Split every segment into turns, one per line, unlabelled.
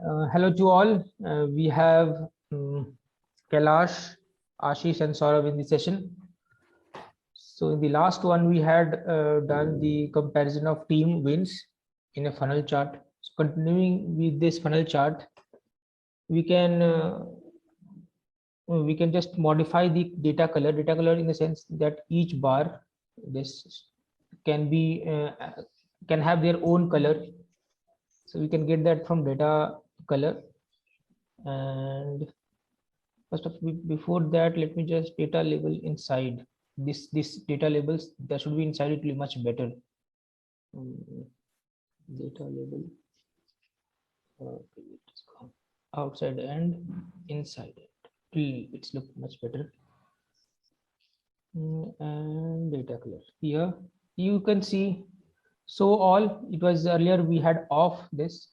Hello to all. We have Kailash, Ashish, and Saurav in the session. So in the last one, we had done the comparison of team wins in a funnel chart. So continuing with this funnel chart, we can just modify the data color. Data color in the sense that each bar this can be can have their own color. So we can get that from data color. And first of before that, let me just data label inside this data labels that should be inside. It will be much better. Data label outside and inside it's look much better. And data color here you can see. So all it was earlier we had off this.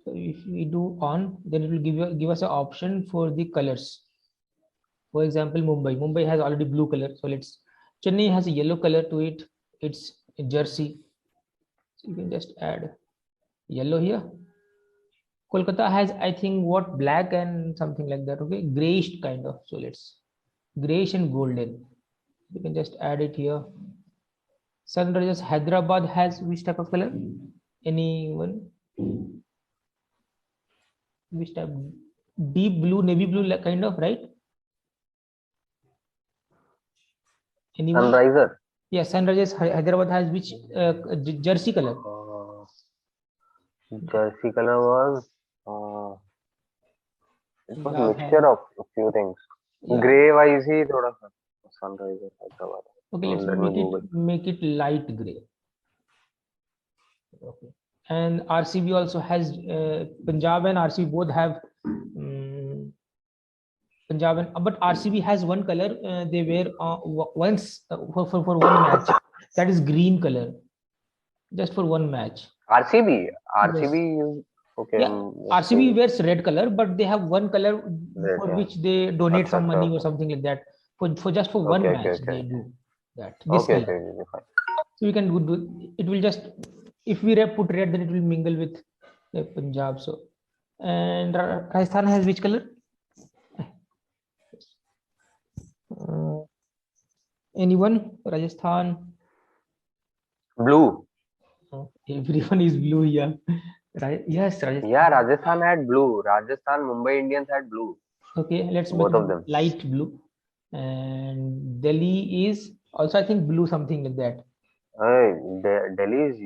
So if we do on, then it will give us an option for the colors. For example, Mumbai has already blue color. So let's Chennai has a yellow color to it. It's a jersey. So you can just add yellow here. Kolkata has, I think, what, black and something like that. Okay, grayish kind of. So let's grayish and golden. You can just add it here. Sunrisers Hyderabad has which type of color? Anyone? Which type? Deep blue, navy blue kind of, right? Anyone?
Sunriser.
Yeah, Sunrisers Hyderabad has which jersey color?
Jersey color was it was mixture of a few things. Yeah. Gray wise ही थोड़ा सा Sunriser Hyderabad.
Okay, let's make it light gray. Okay, and RCB also has Punjab and RCB both have Punjab and but RCB has one color they wear once for one match. That is green color, just for one match. RCB
yes. Okay.
Yeah, RCB wears red color, but they have one color red, for which they donate some money or something like that. For just for one match they do that. This color. So we can do it. Will just, if we put red, then it will mingle with Punjab. So, and Rajasthan has which color? Anyone? Rajasthan?
Blue.
Everyone is blue here. Right? Yes, Rajasthan.
Yeah, Rajasthan had blue. Rajasthan, Mumbai Indians had blue.
Okay, let's
both of them
light blue. And Delhi is also, I think, blue, something like that.
Delhi is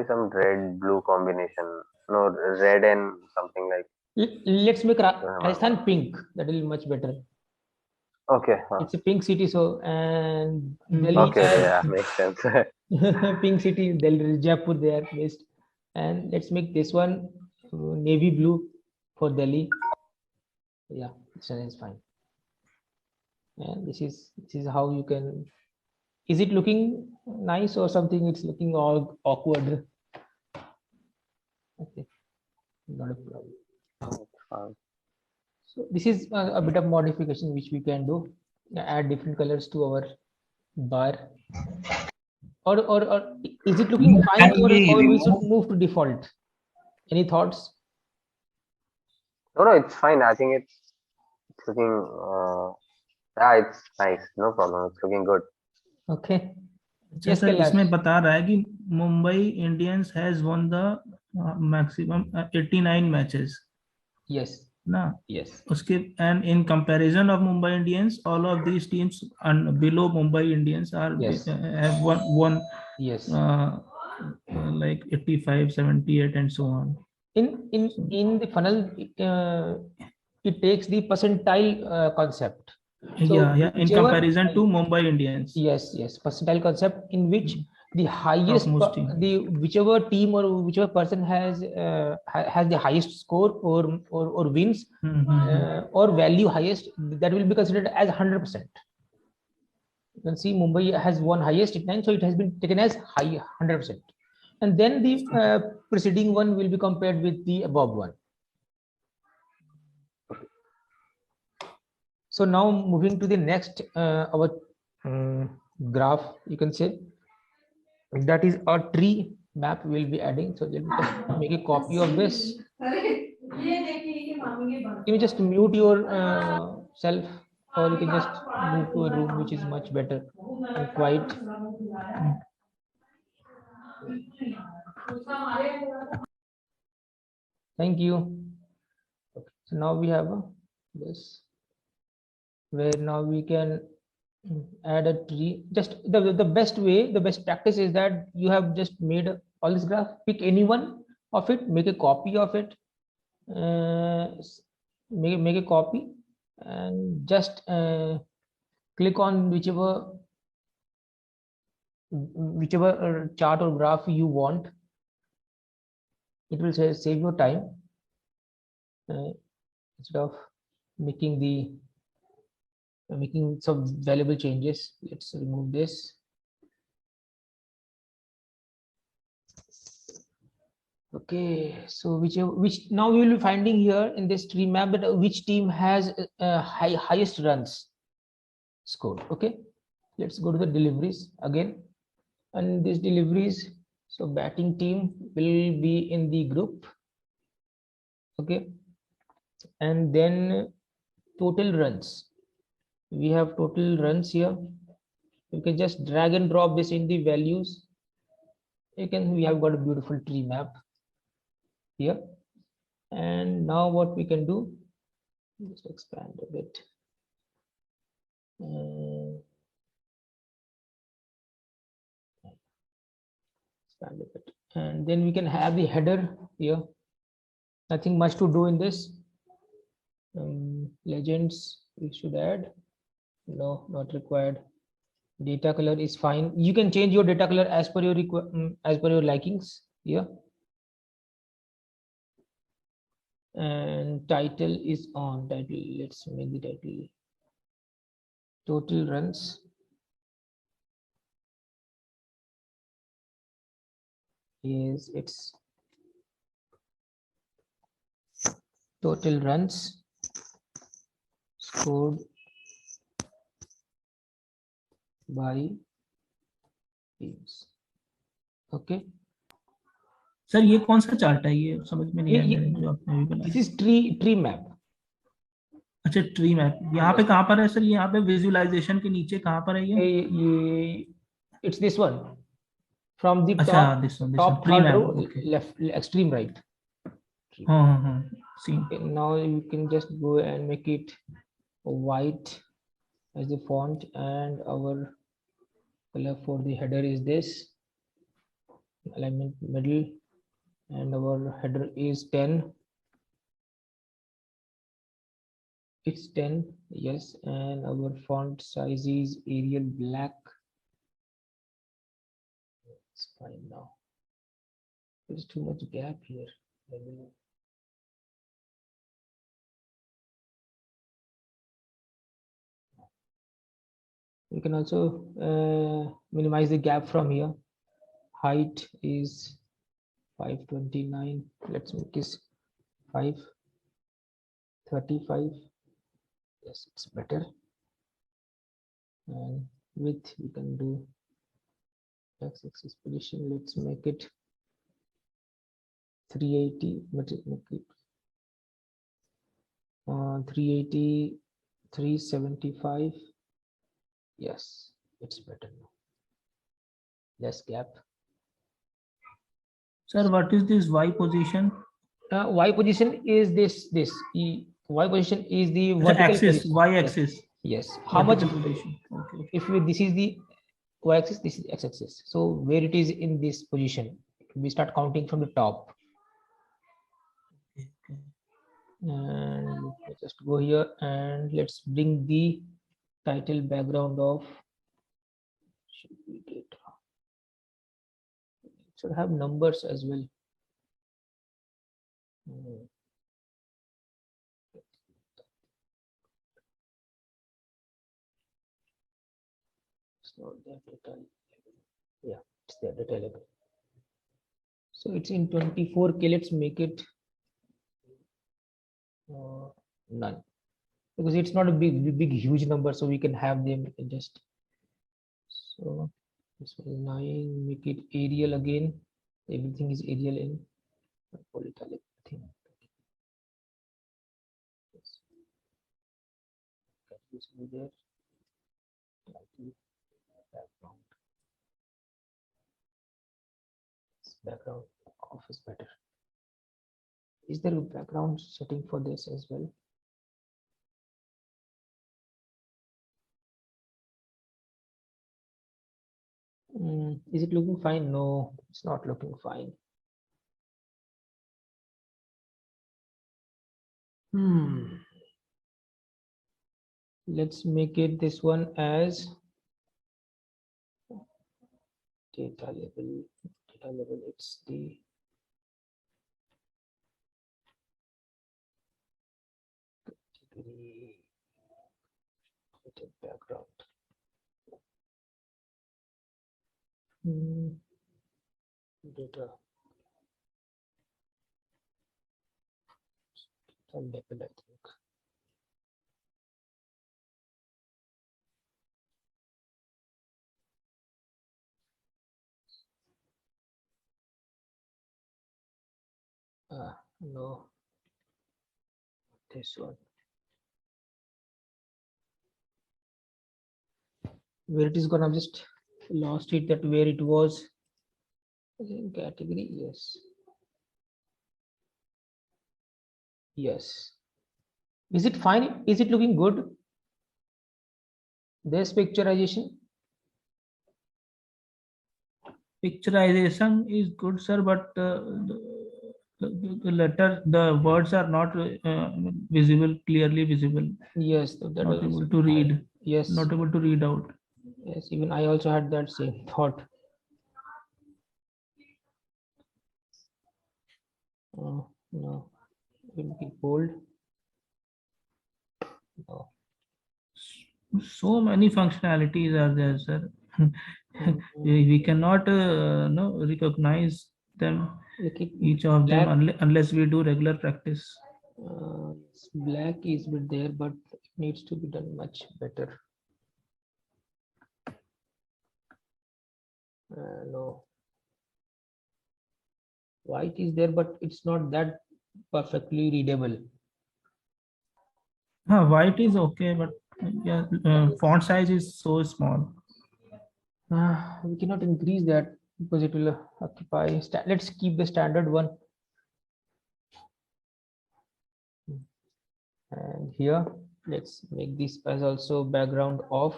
some red blue combination. No, red and something like.
Let's make Rajasthan pink. That will be much better.
Okay.
It's a pink city, so and Delhi.
Okay, yeah, makes sense.
Pink city, Delhi, Jaipur, they are based. And let's make this one navy blue for Delhi. Yeah, this one is fine. And this is how you can. Is it looking nice or something? It's looking all awkward. Okay, not a problem. So this is a bit of modification which we can do. Add different colors to our bar. Or is it looking fine, or we should move to default? Any thoughts?
No, it's fine. I think it's looking. Yeah, it's nice. No problem. It's looking good.
Okay.
Yes, sir, इसमें बता रहा है कि Mumbai Indians has one the maximum 89 matches.
Yes.
ना.
Yes.
उसके and in comparison of Mumbai Indians, all of these teams below Mumbai Indians are have one
yes
like 85, 78 and so on.
In the funnel it takes the percentile concept.
So yeah, in comparison to Mumbai Indians.
Yes, percentile concept in which the highest whichever team or whichever person has the highest score or wins or value highest, that will be considered as 100%. You can see Mumbai has won highest 9, so it has been taken as high 100%, and then the preceding one will be compared with the above one. So now moving to the next our graph, you can say that is a tree map we'll be adding. So let me just make a copy of this. Can you just mute your self, or you can just move to a room which is much better and quiet. Thank you. Okay. So now we have this, where now we can add a tree. Just the best way, the best practice is that you have just made all this graph, pick any one of it, make a copy of it, make a copy, and just click on whichever chart or graph you want. It will say save your time instead of making some valuable changes. Let's remove this. Okay, so which now we will be finding here in this tree map that which team has highest runs scored. Okay, let's go to the deliveries again, and these deliveries. So batting team will be in the group. Okay, and then total runs. We have total runs here. You can just drag and drop this in the values. We have got a beautiful tree map here. And now what we can do, just expand a bit. Expand a bit. And then we can have the header here. Nothing much to do in this. Legends we should add. No, not required. Data color is fine. You can change your data color as per your likings here. And title is on. Title, let's make the title total runs. Yes, it's total runs scored by teams. Okay.
Sir ये कौन सा chart है, ये समझ में नहीं आया जो आपने अभी बनाया.
This is tree map.
अच्छा, ट्री मैप यहाँ पे कहाँ पर है सर? यहाँ पे विजुअलाइजेशन के नीचे कहाँ पर है ये?
It's this one. From the
अच्छा, this one,
top
tree
third
map,
row,
okay.
left, extreme right.
हाँ. See.
Okay, now you can just go and make it white as the font, and our color for the header is this. Alignment middle, and our header is 10. It's 10, yes, and our font size is Arial black. It's fine now. There's too much gap here. You can also minimize the gap from here. Height is 529. Let's make this 535. Yes, it's better. And width we can do x-axis position. Let's make it 380. But make it 380, 375. Yes, it's better now. Less gap.
Sir, what is this Y position?
Y position is this. Y position is the vertical
axis,
position.
Y axis.
Yes. How much
position? Okay.
If this is the Y axis, this is the X axis. So where it is in this position, we start counting from the top.
Okay.
And let's just go here and let's bring the title background of. Should have numbers as well. It's not that data. Yeah, it's there, data level. So it's in 24K. Let's make it none, because it's not a big huge number, so we can have them. We can just, so this was 9. Make it Arial again. Everything is aerial in polytonic thing. Yes. That is there. Slightly background. Background off is better. Is there a background setting for this as well? Is it looking fine? No, it's not looking fine. Let's make it this one as data level. Data level, it's the background. Data level, I think. No, this one. Where it is gonna, just lost it, that where it was in category. Yes. Is it fine? Is it looking good? This picturization.
Picturization is good, sir, but the words are not visible, clearly visible.
Yes, that
Not
was
able to read.
Yes.
Not able to read out.
Yes, even I also had that same thought. No, will be bold. No.
So many functionalities are there, sir. We cannot no, recognize them, each of
black,
them, unless we do regular practice.
Black is bit there, but it needs to be done much better. No. White is there, but it's not that perfectly readable.
White is okay, but yeah, font size is so small.
We cannot increase that because it will occupy. Let's keep the standard one. And here, let's make this as also background off.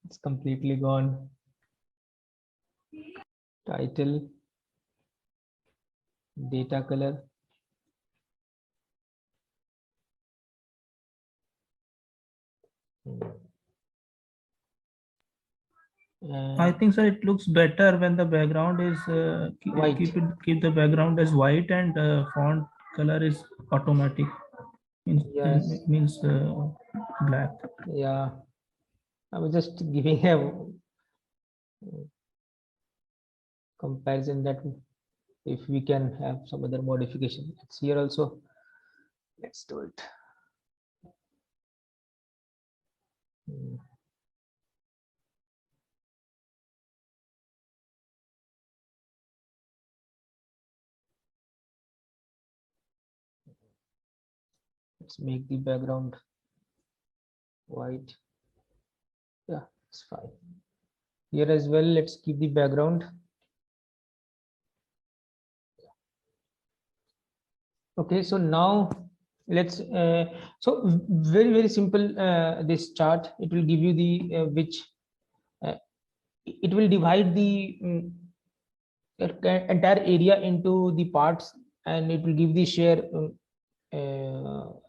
It's completely gone. Title, data color.
I think, sir, it looks better when the background is
white.
Keep the background as white and font color is automatic. Means black.
Yeah, I was just giving a comparison that if we can have some other modification. It's here also. Let's do it. Let's make the background white. Yeah, it's fine. Here as well, let's keep the background. Okay, so now let's so very simple, this chart. It will give you the which it will divide the entire area into the parts, and it will give the share,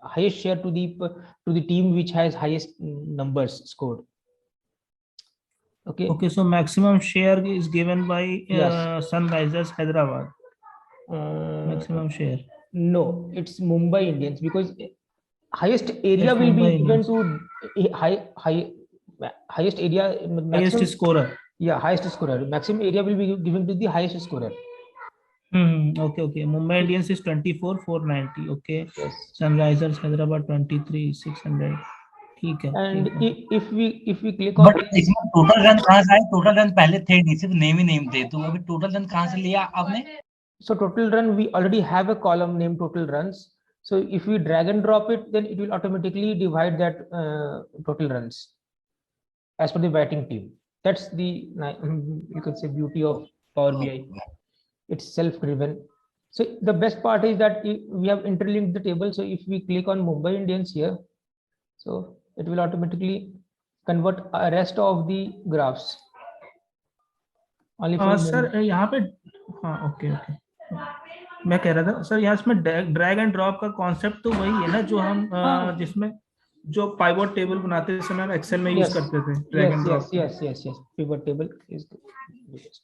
highest share to the team which has highest numbers scored. Okay,
so maximum share is given by Sunrisers Hyderabad. Maximum share.
No, it's Mumbai Indians, because highest area will be given to highest area,
highest scorer.
Yeah, highest scorer. Maximum area will be given to the highest scorer.
Okay. Mumbai Indians is 24,490. Okay.
Yes.
Sunrisers Hyderabad 23,600. ठीक है,
And
ठीक है।
if we click on
but इसमें total run कहाँ से आए? Total run पहले थे नहीं, सिर्फ नेम थे, तो अभी टोटल रन कहाँ से लिया आपने?
so total run, we already have a column named total runs. So if we drag and drop it, then it will automatically divide that total runs as per the batting team. That's the you can say beauty of Power BI. It's self-driven. So the best part is that we have interlinked the table. So if we click on Mumbai Indians here, so it will automatically convert a rest of the graphs. Only for
sir यहाँ पे, हाँ okay okay, मैं कह रहा था sir यहाँ इसमें drag and drop का कॉन्सेप्ट तो वही है ना जो हम जिसमें जो पाइवट टेबल बनाते समय हम एक्सेल में यूज करते थे, drag and drop.
yes pivot table is the best.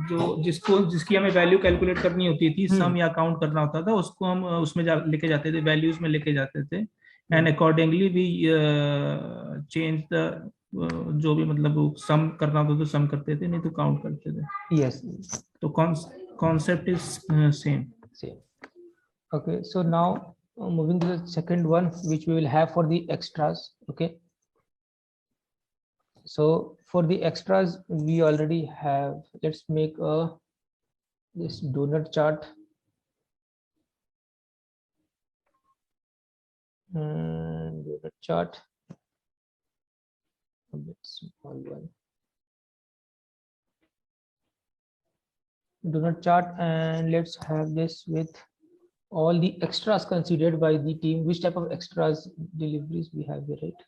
जो जिसकी हमें वैल्यू कैलकुलेट करनी होती थी, सम या काउंट करना होता था, उसको हम उसमें लेके जाते थे, वैल्यूज में लेके जाते थे, and accordingly we change the जो भी मतलब सम करना होता तो सम करते थे, नहीं तो काउंट करते थे।
Yes,
तो concept is same.
okay, so now moving to the second one, which we will have for the extras. Okay, so for the extras we already have, let's make a this donut chart. Donut chart, a bit small one. Donut chart, and let's have this with all the extras considered by the team. Which type of extras deliveries we have here, right?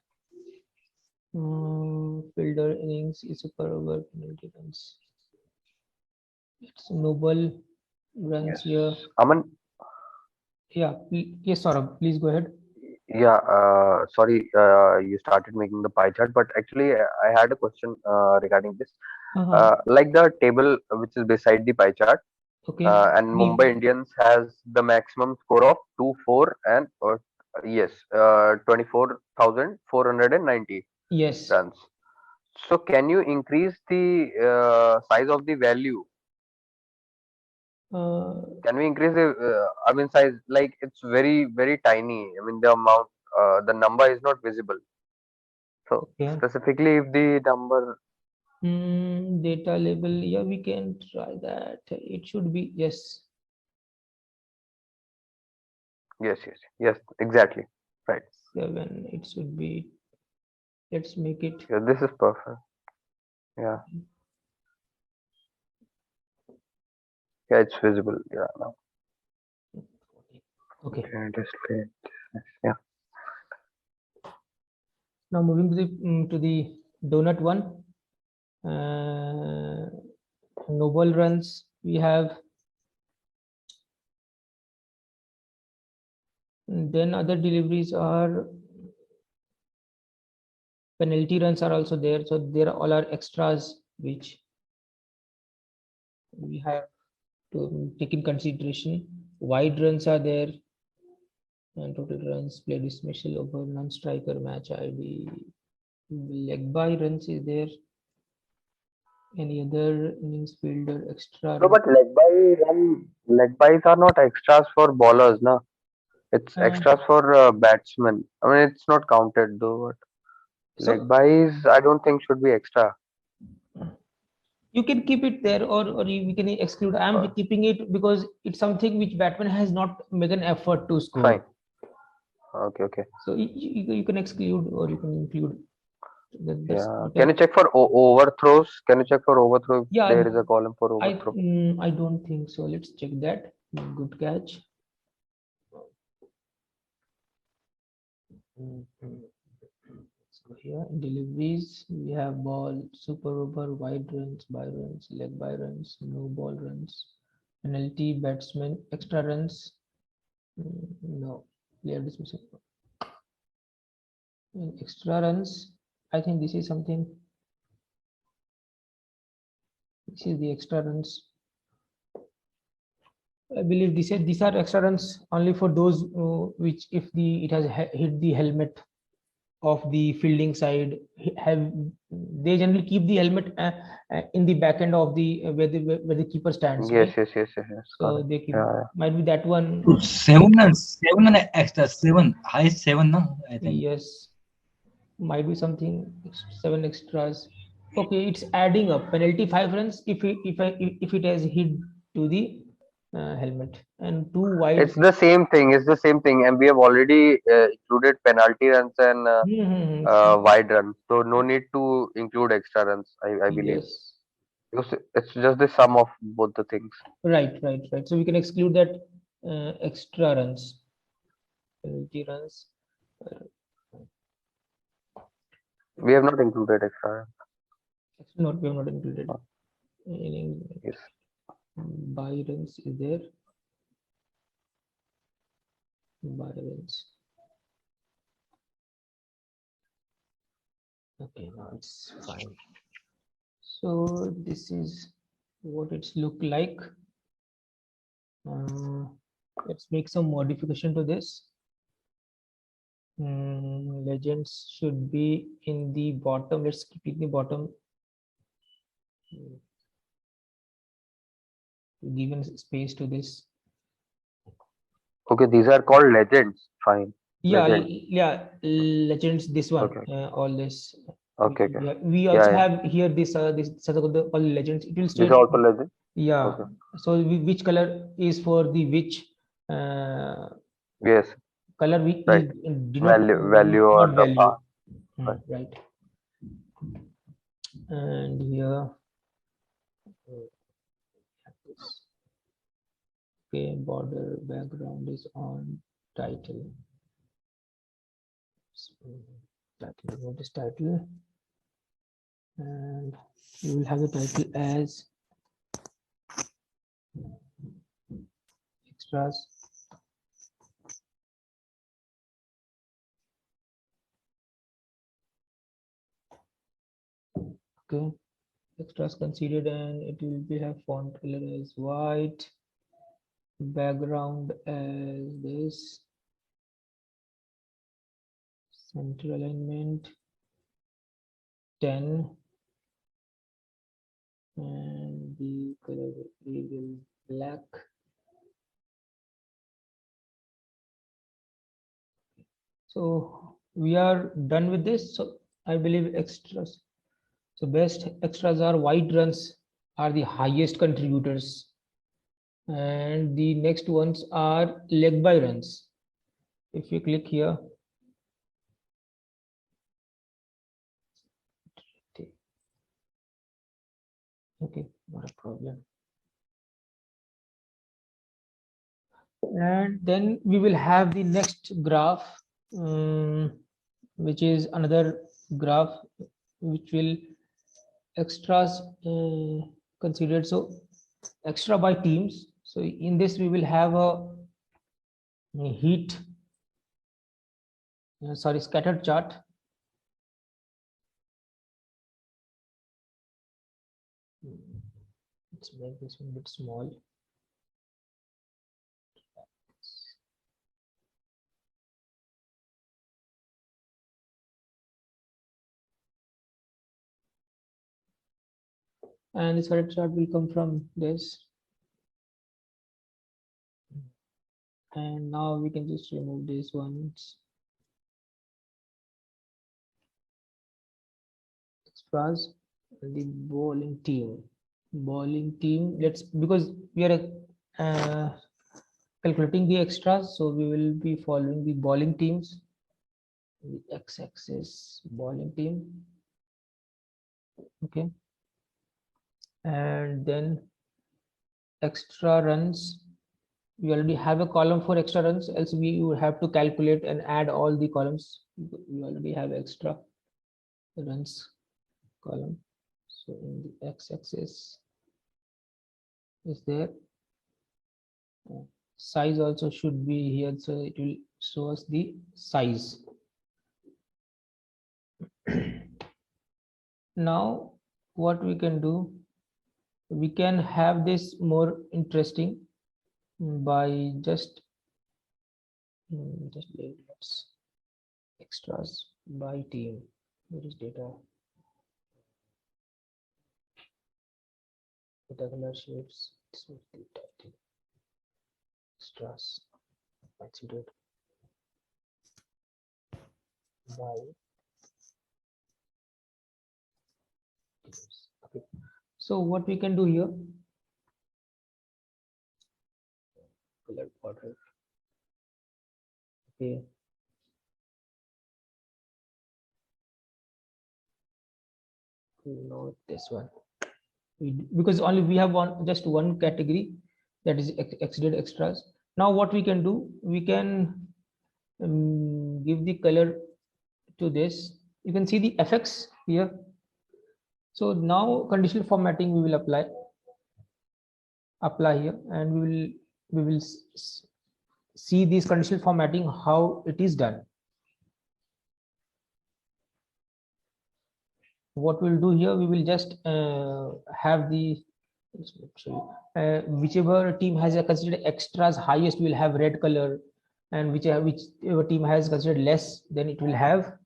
Fielder innings is super over penalty runs. It's noble runs here.
Aman,
Yeah, yes, Saurabh, please go ahead.
yeah, sorry, you started making the pie chart, but actually I had a question regarding this. Like the table which is beside the pie chart,
Okay.
and Mumbai Indians has the maximum score of 2-4 and yes, 24,490
Yes.
runs. So can you increase the size of the value? Can we increase the I mean size? Like it's very tiny. I mean the amount, the number is not visible. So
Okay.
specifically, if the number
Data label, yeah, we can try that. It should be yes.
yes, exactly, right.
7. It should be. Let's make it.
Yeah, this is perfect. Yeah. Yeah, it's visible. Yeah. Now.
Okay.
Display. Yeah.
Now moving to the donut one. Noble runs we have. And then other deliveries are penalty runs are also there. So there are all our extras which we have to take in consideration. Wide runs are there, and total runs, play dismissal over, non-striker, match ID, leg by runs is there. Any other innings fielder extra?
No, but leg bys are not extras for bowlers, no. It's extras for batsmen. I mean, it's not counted though. But leg bys, I don't think should be extra.
You can keep it there, or we can exclude. I'm keeping it because it's something which batsman has not made an effort to score.
Fine. Okay.
So you can exclude or you can include.
Yeah. Can you check for overthrows? Can you check for overthrow?
Yeah,
there is a column for overthrow.
I don't think so. Let's check that. Good catch. Let's go here. Deliveries. We have ball, super over, wide runs, by runs, leg by runs, no ball runs, penalty, batsman, extra runs. No, player dismissal. And extra runs. I think this is something. This is the extra runs. I believe these are extra runs only for those which if it has hit the helmet of the fielding side. They generally keep the helmet in the back end of the where the keeper stands.
Yes.
So they keep might be that one.
7 extra, 7 highest 7, no? I think.
Yes. might be something 7 extras. Okay, it's adding up. Penalty 5 runs if it has hit to the helmet, and 2 wide.
It's the same thing. It's the same thing, and we have already included penalty runs and wide runs. So no need to include extra runs. I believe
Yes,
because it's just the sum of both the things.
right. So we can exclude that extra runs, penalty runs. uh,
We have not included extra runs.
Not, we have not included.
Uh, Yes.
By runs is there. By runs. Okay, now it's fine. So this is what it's look like. Let's make some modification to this. Legends should be in the bottom. Let's keep it in the bottom. Given space to this.
Okay, these are called legends. Fine.
Yeah,
Legend.
yeah, legends. This one,
Okay.
all this.
Okay.
We also
Yeah.
have here this all legends. It will
This
state.
is also legend.
Yeah.
Okay.
So which color is for the which
Yes.
color we
Right. Value or
not
the
value.
path. Right.
Right. And here. Okay, border background is on title. Title, what is title? And we will have the title as extras. Okay, extras considered, and it will be have font color as white, background as this, center alignment 10, and the color will be black. So we are done with this. So I believe extras. So best extras are wide runs are the highest contributors, and the next ones are leg by runs. If you click here, okay, not a problem. And then we will have the next graph, which is another graph which will extras considered. So extra by teams. So in this we will have a heat, sorry, scattered chart. Let's make this one a bit small. And this scattered chart will come from this. And now we can just remove these ones. Extras, the bowling team. Bowling team. Let's, because we are calculating the extras, so we will be following the bowling teams. The x-axis bowling team. Okay. And then extra runs. We already have a column for extra runs, else we would have to calculate and add all the columns. We already have extra runs column. So in the x-axis is there. Size also should be here, so it will show us the size. Now what we can do, we can have this more interesting by just labels, extras by team. Where is data? Data color shapes. This is the title. Extras considered by Okay. So what we can do here, color border. Okay. Not this one. Because only we have just one category, that is exceeded extras. Now what we can do, we can give the color to this. You can see the effects here. So now conditional formatting we will apply here, and we will see this conditional formatting, how it is done. What we'll do here, we will just have the whichever team has a considered extras highest will have red color, and whichever team has considered less, then it will have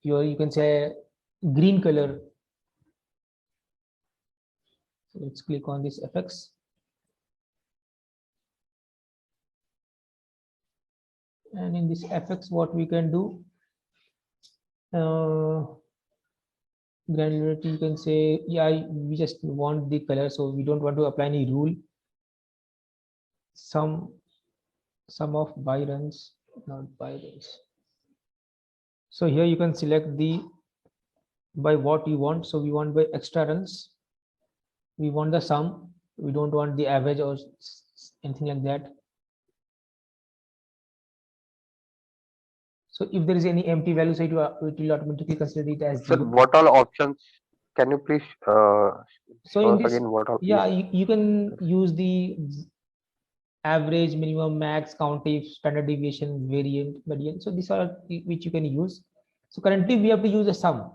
you can say green color. So let's click on this effects. And in this effects, what we can do, granularity, you can say, yeah, we just want the color, so we don't want to apply any rule. Sum of by runs, not by runs. So here you can select the by what you want. So we want by extra runs, we want the sum, we don't want the average or anything like that. So if there is any empty value, so it will automatically consider it as
Sir,
0.
what all options? Can you please
So
show
in
us
this,
again what all?
yeah, you can use the average, minimum, max, countif, standard deviation, variant, median. So these are which you can use. So currently we have to use a sum,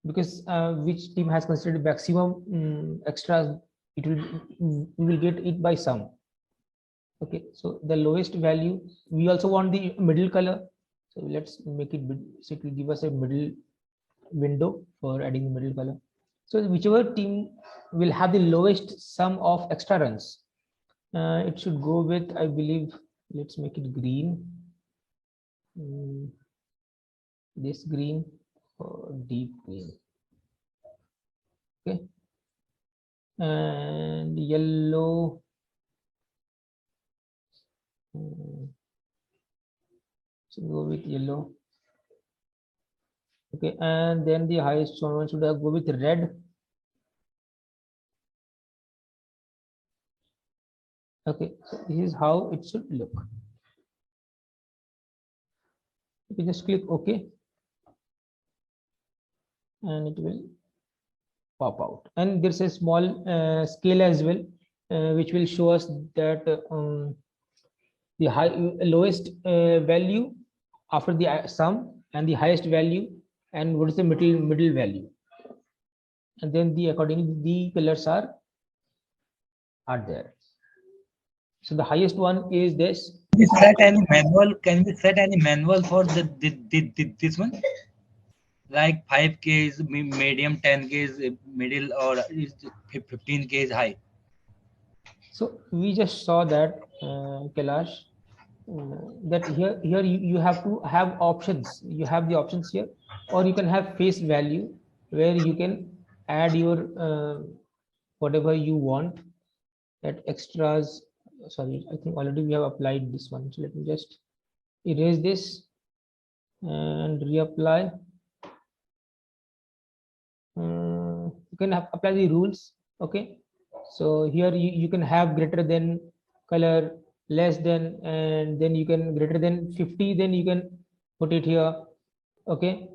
because which team has considered maximum extras, it will we will get it by sum. Okay, so the lowest value, we also want the middle color, so let's make it, so it will give us a middle window for adding the middle color. So whichever team will have the lowest sum of extra runs, it should go with, I believe, let's make it green. This green or deep green. Okay, and yellow. So go with yellow. Okay, and then the highest one should go with red. Okay, so this is how it should look. You can just click OK, and it will pop out. And there's a small scale as well, which will show us that the lowest value after the sum, and the highest value, and what is the middle value, and then the accordingly the colors are there. So the highest one is this.
Can we set any manual? Can we set any manual for this one? Like 5K is medium, 10K is middle, or 15K is high.
So we just saw that, Kailash, that here you have to have options. You have the options here, or you can have face value, where you can add your whatever you want, that extras. Sorry, I think already we have applied this one. So let me just erase this and reapply. You can apply the rules. Okay, so here you can have greater than color, less than, and then you can greater than 50, then you can put it here. Okay,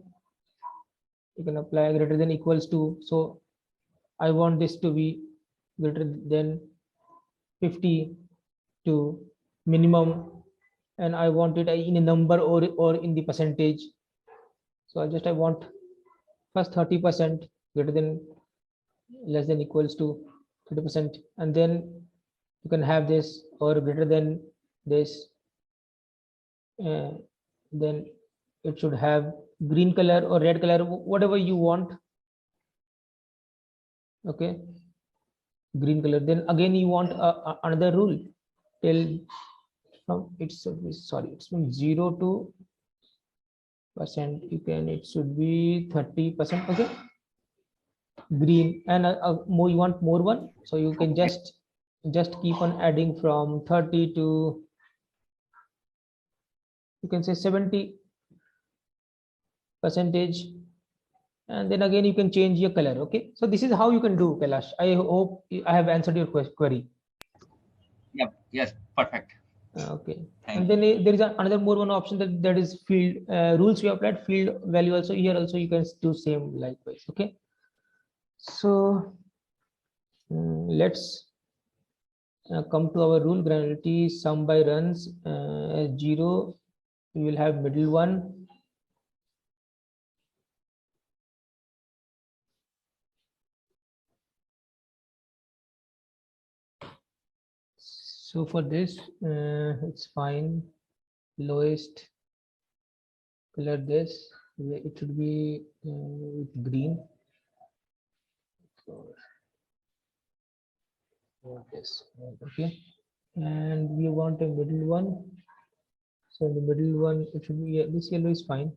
you can apply greater than equals to, so I want this to be greater than 50 to minimum, and I want it in a number or in the percentage. So I want first 30%, greater than, less than, equals to 30%, and then you can have this or greater than this. Then it should have green color or red color, whatever you want. Okay, green color. Then again you want another rule, till from it's from 0 to %, you can, it should be 30%. Okay, green, and more, you want more one, so you can just keep on adding from 30 to, you can say 70%, and then again you can change your color. Okay, so this is how you can do, Kailash. I hope I have answered your query.
Yep. Yes. Perfect.
Okay,
Thank
and then there is another more one option, that is field rules we applied, field value also. Here also you can do same likewise. Okay, so let's come to our rule granularity. Sum by runs, 0, we will have middle one. So for this, it's fine. Lowest color this, it should be with green. So this, okay, and we want a middle one. So in the middle one, it should be, this yellow is fine.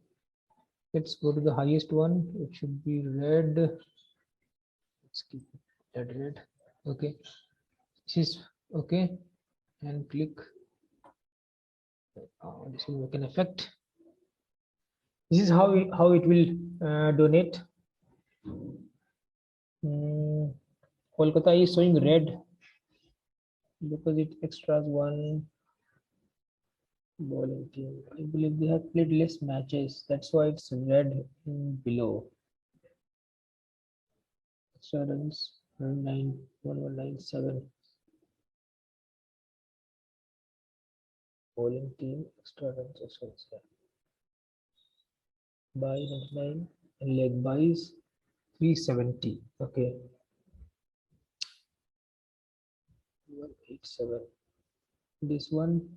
Let's go to the highest one. It should be red. Let's keep it red. Okay, this is okay, and click. This will make an effect. This is how it will donate. Kolkata is showing red because it extras one bowling team. I believe they have played less matches. That's why it's red in below. Extra runs 1197. Bowling team extra runs also. By 99 and leg buys 370. Okay. 187. This one.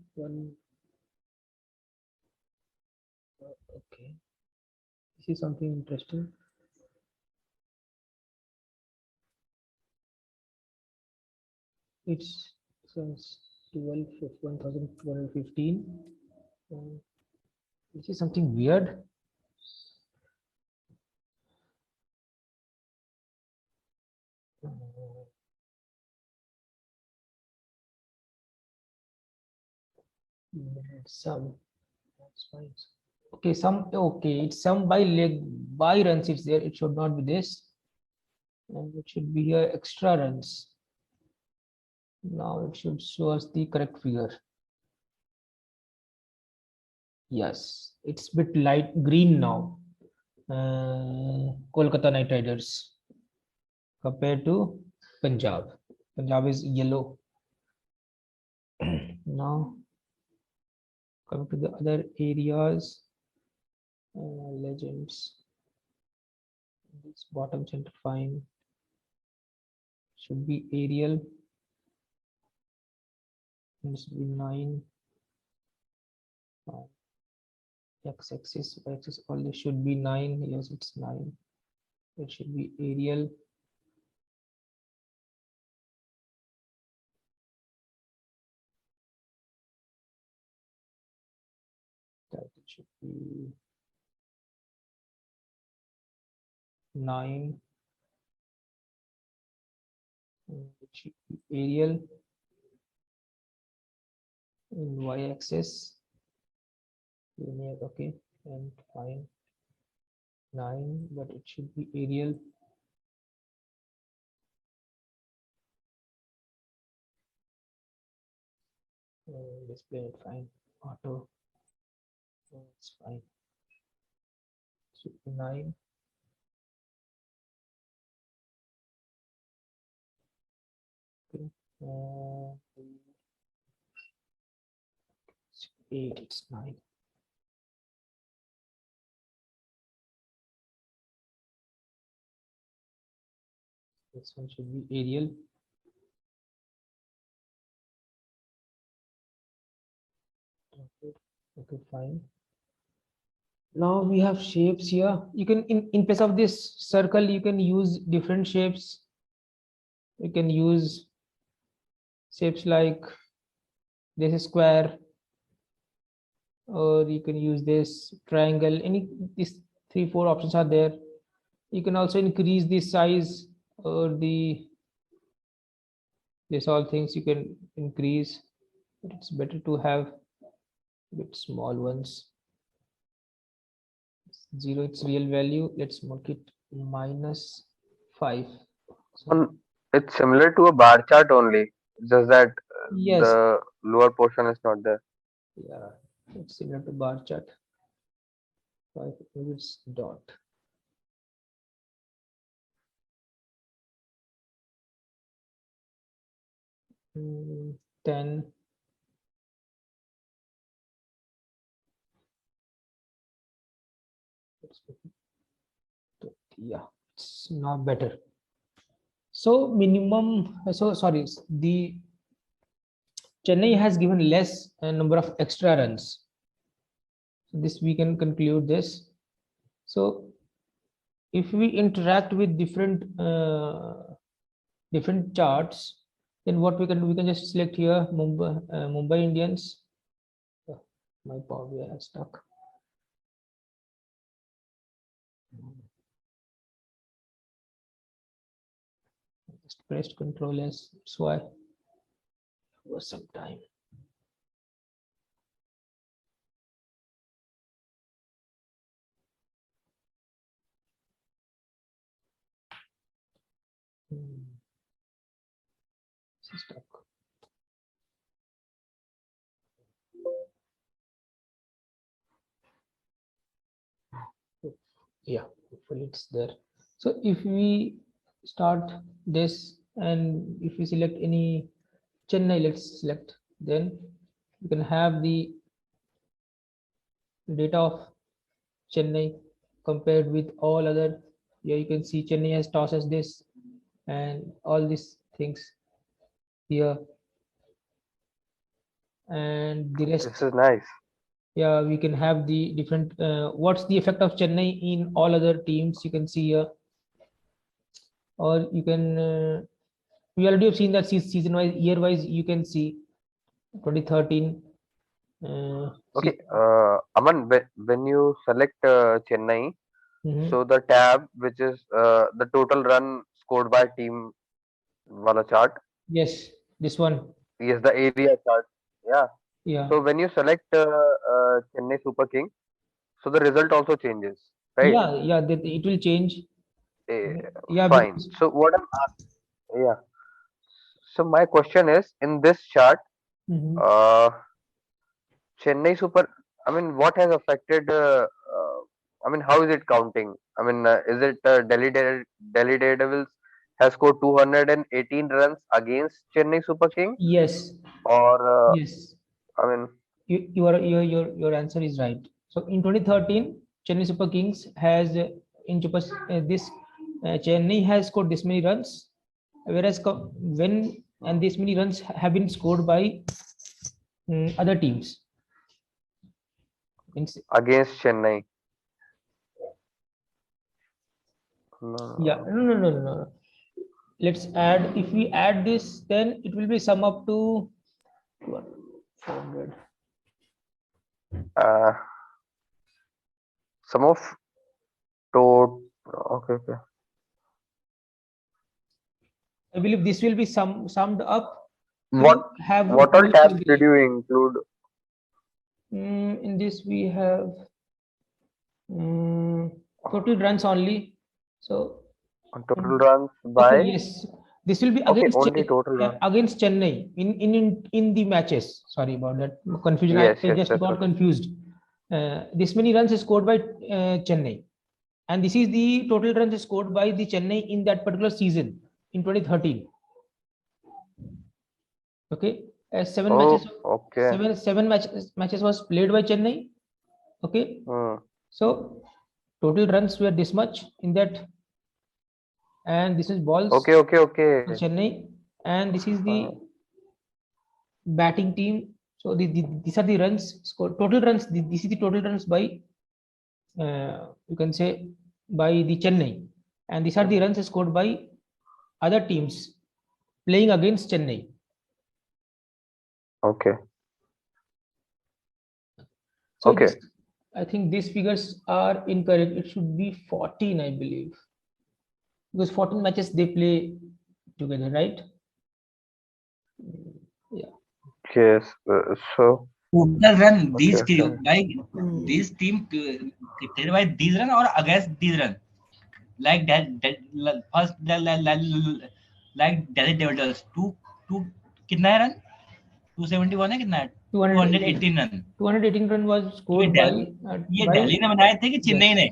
Okay. This is something interesting. It's since 1215. This is something weird. Some, that's fine. Okay, some, okay, it's some by leg by runs, it's there. It should not be this, and it should be here extra runs. Now it should show us the correct figure. Yes, it's a bit light green now. Kolkata Knight Riders compared to Punjab. Punjab is yellow. Now coming to the other areas, legends. This bottom center fine. Should be Arial. This should be 9. X-axis, Y-axis, all this should be 9. Yes, it's 9. It should be Arial. That it should be 9. It should be Arial. In Y-axis, linear, okay, and fine. 9, but it should be Arial. Display it fine. Auto. It's fine. Should be 9. Okay. 8, it's 9. This one should be Arial. Okay, fine. Now we have shapes here. You can, in place of this circle, you can use different shapes. You can use shapes like this square, or you can use this triangle. Any, these 3-4 options are there. You can also increase the size or this all things you can increase, but it's better to have bit small ones. 0 its real value, let's mark it -5. So,
It's similar to a bar chart only, just that
yes,
the lower portion is not there.
yeah, it's similar to bar chart. 5 units dot. Mm, 10. Let's put it 20. Yeah, it's now better. So minimum, so sorry, the Chennai has given less number of extra runs. So this we can conclude this. So if we interact with different charts, then what we can do, we can just select here Mumbai Indians. Oh, my Power BI has stuck. Just pressed Control S, so I was some time. It's stuck. Yeah, hopefully it's there. So if we start this and if we select any Chennai, let's select, then you can have the data of Chennai compared with all other. Yeah, you can see Chennai has tosses this and all these things here, and the
This
rest.
is nice.
Yeah, we can have the different. What's the effect of Chennai in all other teams? You can see here, or you can. We already have seen that season wise, year wise. You can see 2013.
Okay, Aman, when you select Chennai,
Mhm.
so the tab which is the total run scored by team wala chart
Yes, this one.
is the area chart. Yeah.
Yeah,
So when you select Chennai Super King, so the result also changes, right?
yeah, yeah. That it will change.
Eh,
Yeah,
Fine.
because.
So yeah. So my question is, in this chart,
Mhm.
uh, Chennai Super. I mean, what has affected? I mean, how is it counting? I mean, is it Delhi Daredevils has scored 218 runs against Chennai Super King,
Yes,
or
yes.
I mean,
Your answer is right. So in 2013, Chennai Super Kings has in this Chennai has scored this many runs, whereas when and this many runs have been scored by other teams. Means,
against Chennai?
yeah,
No.
no. Let's add. If we add this, then it will be sum up to what, 400.
Uh, some of okay, okay.
I believe this will be summed up
What
to have
what all
more
tabs did
calculation.
you include?
In this we have total runs only. So
Total runs
okay,
by.
yes, this will be
Okay,
against
only total runs.
against Chennai in the matches. Sorry about that confusion.
Yes,
I
yes,
just
yes,
got
yes.
confused. This many runs is scored by Chennai, and this is the total runs scored by the Chennai in that particular season in 2013. Okay, seven matches,
Oh, okay.
matches was played by Chennai. Okay,
Hmm.
so total runs were this much in that, and this is balls
Okay, okay, okay.
for Chennai, and this is the
Fine.
batting team. So these are the runs scored, total runs. This is the total runs by you can say by the Chennai, and these are the runs scored by other teams playing against Chennai.
Okay,
So
okay.
this, I think these figures are incorrect. It should be 14, I believe. because 14 matches they play together, right? Yeah.
Yes. So
Total run these
okay.
team like these team created by these run or against these run like that first like Delhi Devils two कितना है run 271 है कितना है 218 run
218 run was
ये
scored by
Delhi ने बनाए थे कि चेन्नई ने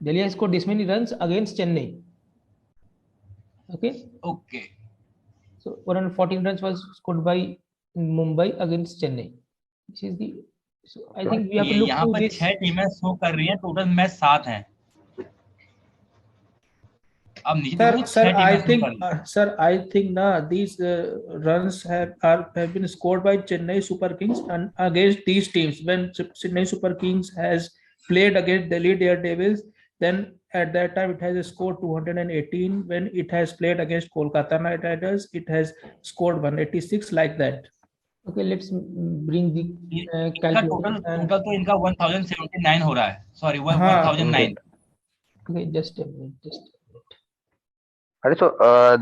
Delhi has scored this many runs against Chennai. Okay,
okay
so 114 runs was scored by Mumbai against Chennai. This is the, so I think we have to
ये
look
यहाँ
to
पर
this.
6 टीमें show कर रही हैं total match 7 हैं अब नीचे देखो तो 6 टीमें शो कर रही हैं
Sir, I think na these runs have been scored by Chennai Super Kings and against these teams. When Chennai Super Kings has played against Delhi Daredevils, then at that time it has scored 218. When it has played against Kolkata Knight Riders, it has scored 186 like that.
Okay, let's bring the
इनका
calculator and
total तो इनका 1079 हो रहा है sorry
हाँ
1009
okay, just a minute, just a minute.
अरे so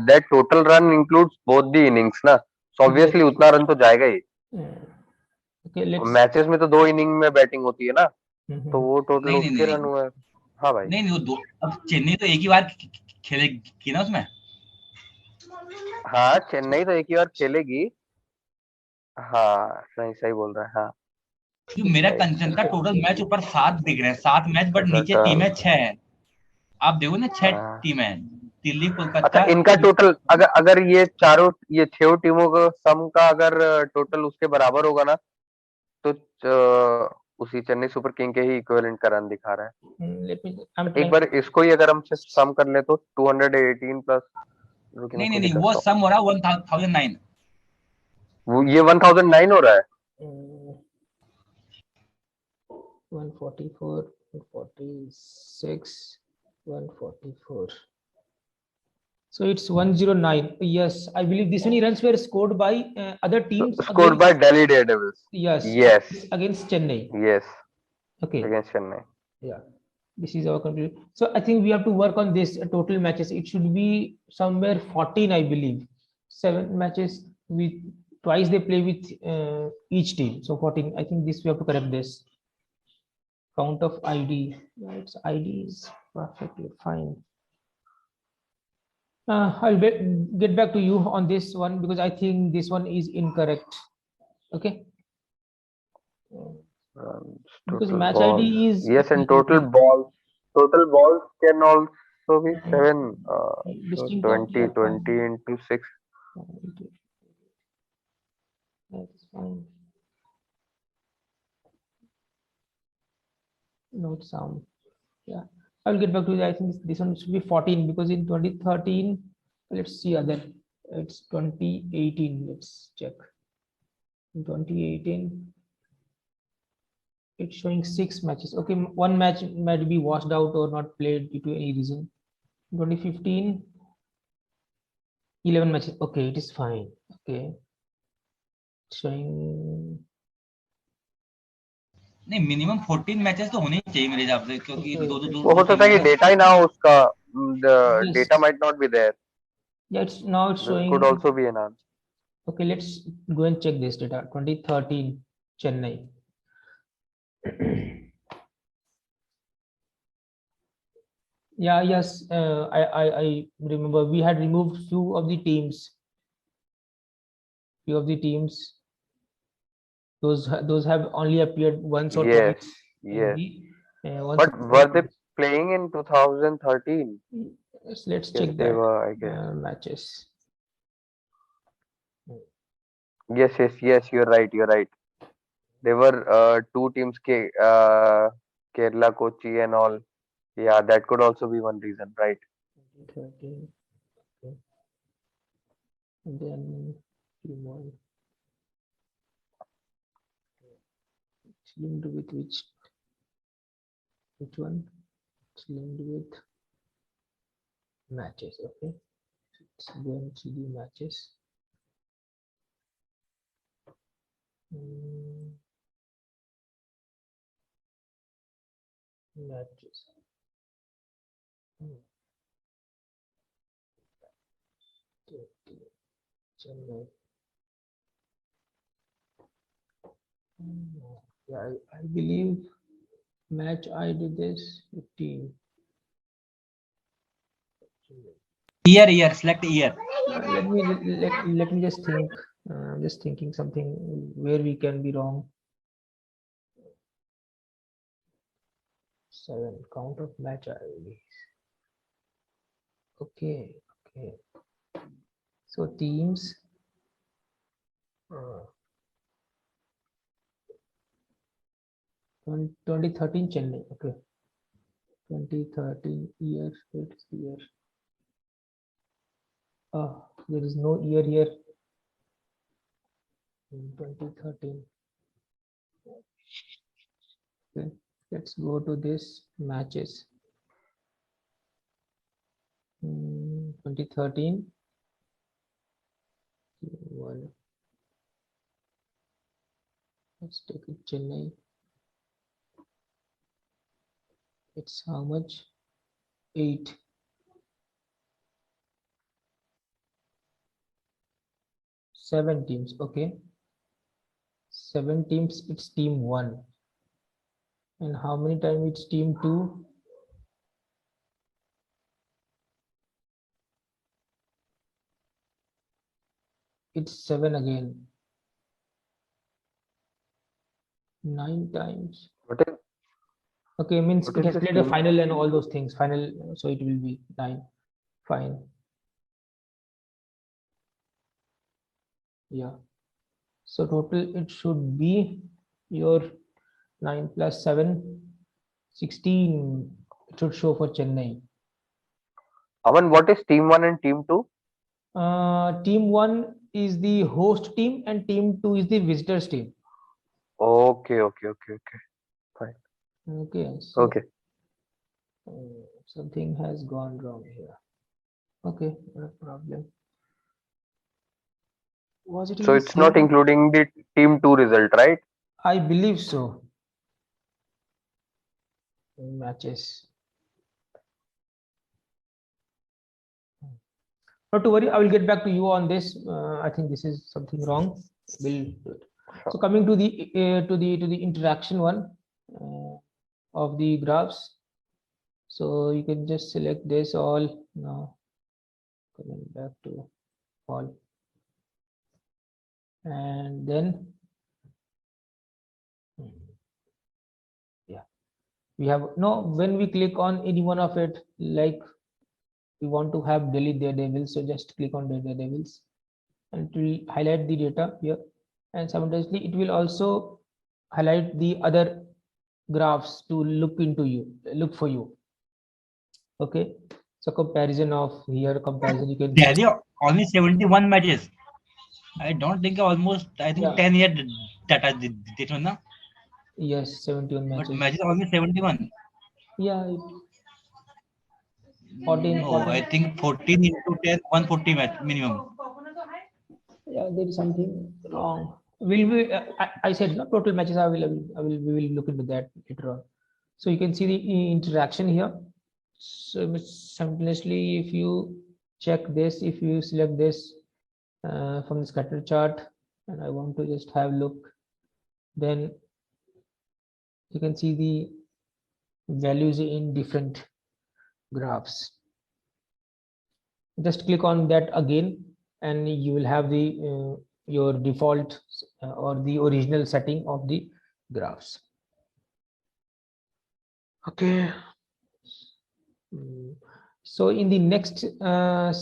that total run includes both the innings ना, so obviously उतना रन तो जाएगा ही.
Okay, let's.
मैचेस में तो 2 इनिंग में बैटिंग होती है ना, तो वो टोटल
नहीं, नहीं,
उसके
नहीं।
रन हुए. हाँ भाई.
नहीं वो दो अब चेन्नई तो एक ही बार खेलेगी ना उसमें
हाँ चेन्नई तो एक ही बार खेलेगी. हाँ सही सही बोल रहा है. हाँ
क्योंकि मेरा कंचन का टोटल मैच ऊपर 7 दिख रहे हैं 7 मैच बट नीचे टीमें 6 हैं आप देखो ना 6 टीमें हैं दिल्ली
अच्छा
कोलकाता
इनका टोटल अगर अगर ये चारों ये 6 टीमों का सम का अगर टोटल उसके बराबर होगा ना, तो उसी चेन्नई सुपर किंग के ही इक्विवेलेंट का रन दिखा रहा है.
Let me. I'm
एक
trying.
बार इसको ही अगर हम सम कर ले तो 218 प्लस.
नहीं नहीं नहीं वो सम हो रहा है 1009
वो ये 1009 हो रहा है.
144, 146, 144. So it's 109. Yes, I believe this many runs were scored by other teams.
Scored by Delhi Daredevils.
Yes.
Yes.
Against Chennai.
Yes.
Okay.
Against Chennai.
Yeah. This is our conclusion. So I think we have to work on this total matches. It should be somewhere 14, I believe. 7 matches with twice they play with each team. So 14. I think this we have to correct this. Count of ID. Yeah, its ID is perfectly fine. I'll get back to you on this one because I think this one is incorrect. Okay. Because
Total
match
balls.
ID is
Yes, and total balls can also be 7. So
distinct of
20 into 6.
That is fine. Note sound. Yeah, I'll get back to you. I think this one should be 14 because in 2013, let's see other. It's 2018. Let's check. In 2018, it's showing 6 matches. Okay, one match might be washed out or not played due to any reason. 2015, 11 matches. Okay, it is fine. Okay, showing.
नहीं minimum 14 matches तो होने ही चाहिए मेरे हिसाब से क्योंकि
Okay.
दो
वो हो सकता है कि डेटा ही ना हो उसका. The
Yes.
data might not be there.
Yeah, it's now it's
This
showing.
could also be enhanced.
Okay, let's go and check this data. 2013 Chennai. Yeah, yes, I remember we had removed few of the teams. Few of the teams. Those have only appeared once or
Yes,
twice.
yes.
Once
But
or
were they
twice.
playing in 2013?
Let's
Yes,
check
they
that.
were, I guess.
Matches.
Yes, you're right. There were 2 teams, Kerala, Kochi and all. Yeah, that could also be one reason, right?
2013. Okay. And then few more. It's linked with which one? It's linked with matches. Okay, let's go and see the matches. Matches. Chennai. Yeah, I believe match ID this 15.
Year, select year.
Let me just think. I'm just thinking something where we can be wrong. 7 count of match IDs. Okay. So teams. 2013 Chennai. Okay. 2013 year. It's the year. There is no year here. In 2013. Okay. Let's go to this matches. 2013. One. Let's take it Chennai. It's how much? 8. Seven teams. Okay. 7 teams. It's team 1. And how many times it's team 2? It's 7 again. 9 times.
What is
Okay, means
What
it
is
has
this
played a
team?
final and all those things. Final, so it will be 9. Fine. Yeah. So total it should be your 9 plus 7, 16. It should show for Chennai.
Aman, what is team 1 and team 2?
Team 1 is the host team and team 2 is the visitors team.
Okay. Fine.
Okay. So,
Okay.
something has gone wrong here. Okay, no problem. Was it in
So
the
it's not
same?
including the team 2 result, right?
I believe so. Matches. Not to worry, I will get back to you on this. I think this is something wrong. We'll do it. So coming to the interaction one of the graphs. So you can just select this all now. Coming back to all, and then yeah, we have when we click on any one of it, like we want to have delete Daredevils, so just click on Daredevils and it will highlight the data here, and simultaneously it will also highlight the other graphs to look for you. Okay, so comparison of here, comparison you can
There are only 71 matches. I don't think I think
Yeah.
10 year data this one, na?
Yes, 71
But
matches.
matches only 71.
Yeah, 14.
No, I think 14 into 10, 140 match minimum.
Yeah, there is something wrong. Will we? I said no total matches. We will look into that later on. So you can see the interaction here. So simultaneously, if you check this, if you select this from the scatter chart, and I want to just have a look, then you can see the values in different graphs. Just click on that again, and you will have the your default or the original setting of the graphs. Okay. So in the next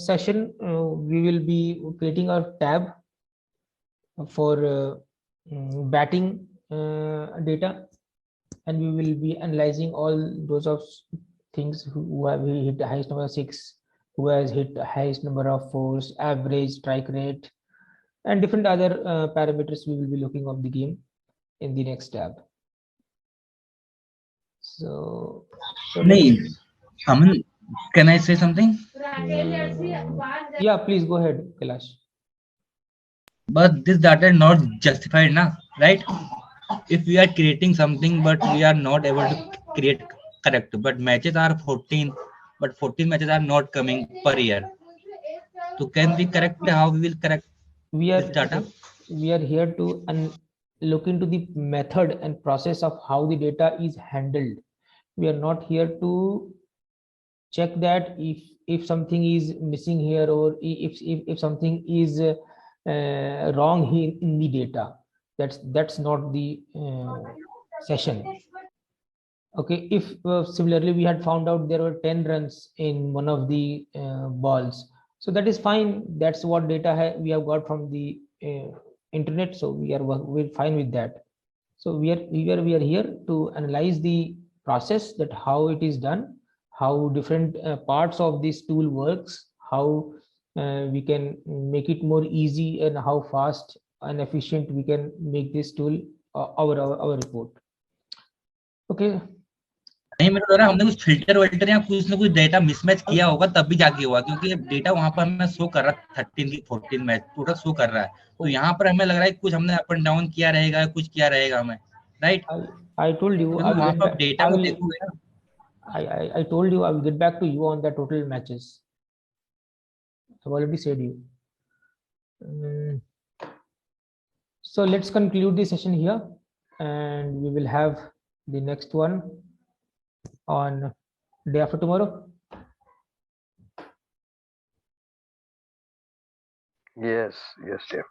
session, we will be creating a tab for batting data, and we will be analyzing all those of things who have hit the highest number of 6, who has hit the highest number of 4s, average strike rate, and different other parameters we will be looking of the game in the next tab. So
Aman, can I say something?
Yeah, please go ahead, Kailash.
But this data is not justified, na? Right? If we are creating something, but we are not able to create correct, but matches are 14, but 14 matches are not coming per year. So can we correct how we will correct
We are
this data?
we are here to look into the method and process of how the data is handled. We are not here to check that if something is missing here, or if something is wrong here in the data. That's not the session. Okay, if similarly we had found out there were 10 runs in one of the balls, so that is fine. That's what data we have got from the internet, so we're fine with that. So we are here to analyze the process, that how it is done, how different parts of this tool works, how we can make it more easy, and how fast and efficient we can make this tool our report. Okay.
नहीं, मेरे को लग रहा है हमने कुछ filter वल्टर या कुछ ना कुछ डेटा मिसमैच किया होगा, तब भी जाके हुआ, क्योंकि डेटा वहां पर हमें शो कर रहा है 13 की 14 मैच टोटल शो कर रहा है, तो यहाँ पर हमें लग रहा है कुछ हमने अप एंड डाउन किया रहेगा, कुछ किया रहेगा हमें, right?
I told you I will
वहां
get
पर
back,
डेटा को देखोगे ना,
I told you I will get back to you on the total matches. I've already said you. So let's conclude the session here, and we will have the next one on day after tomorrow.
Yes, yes, Jeff.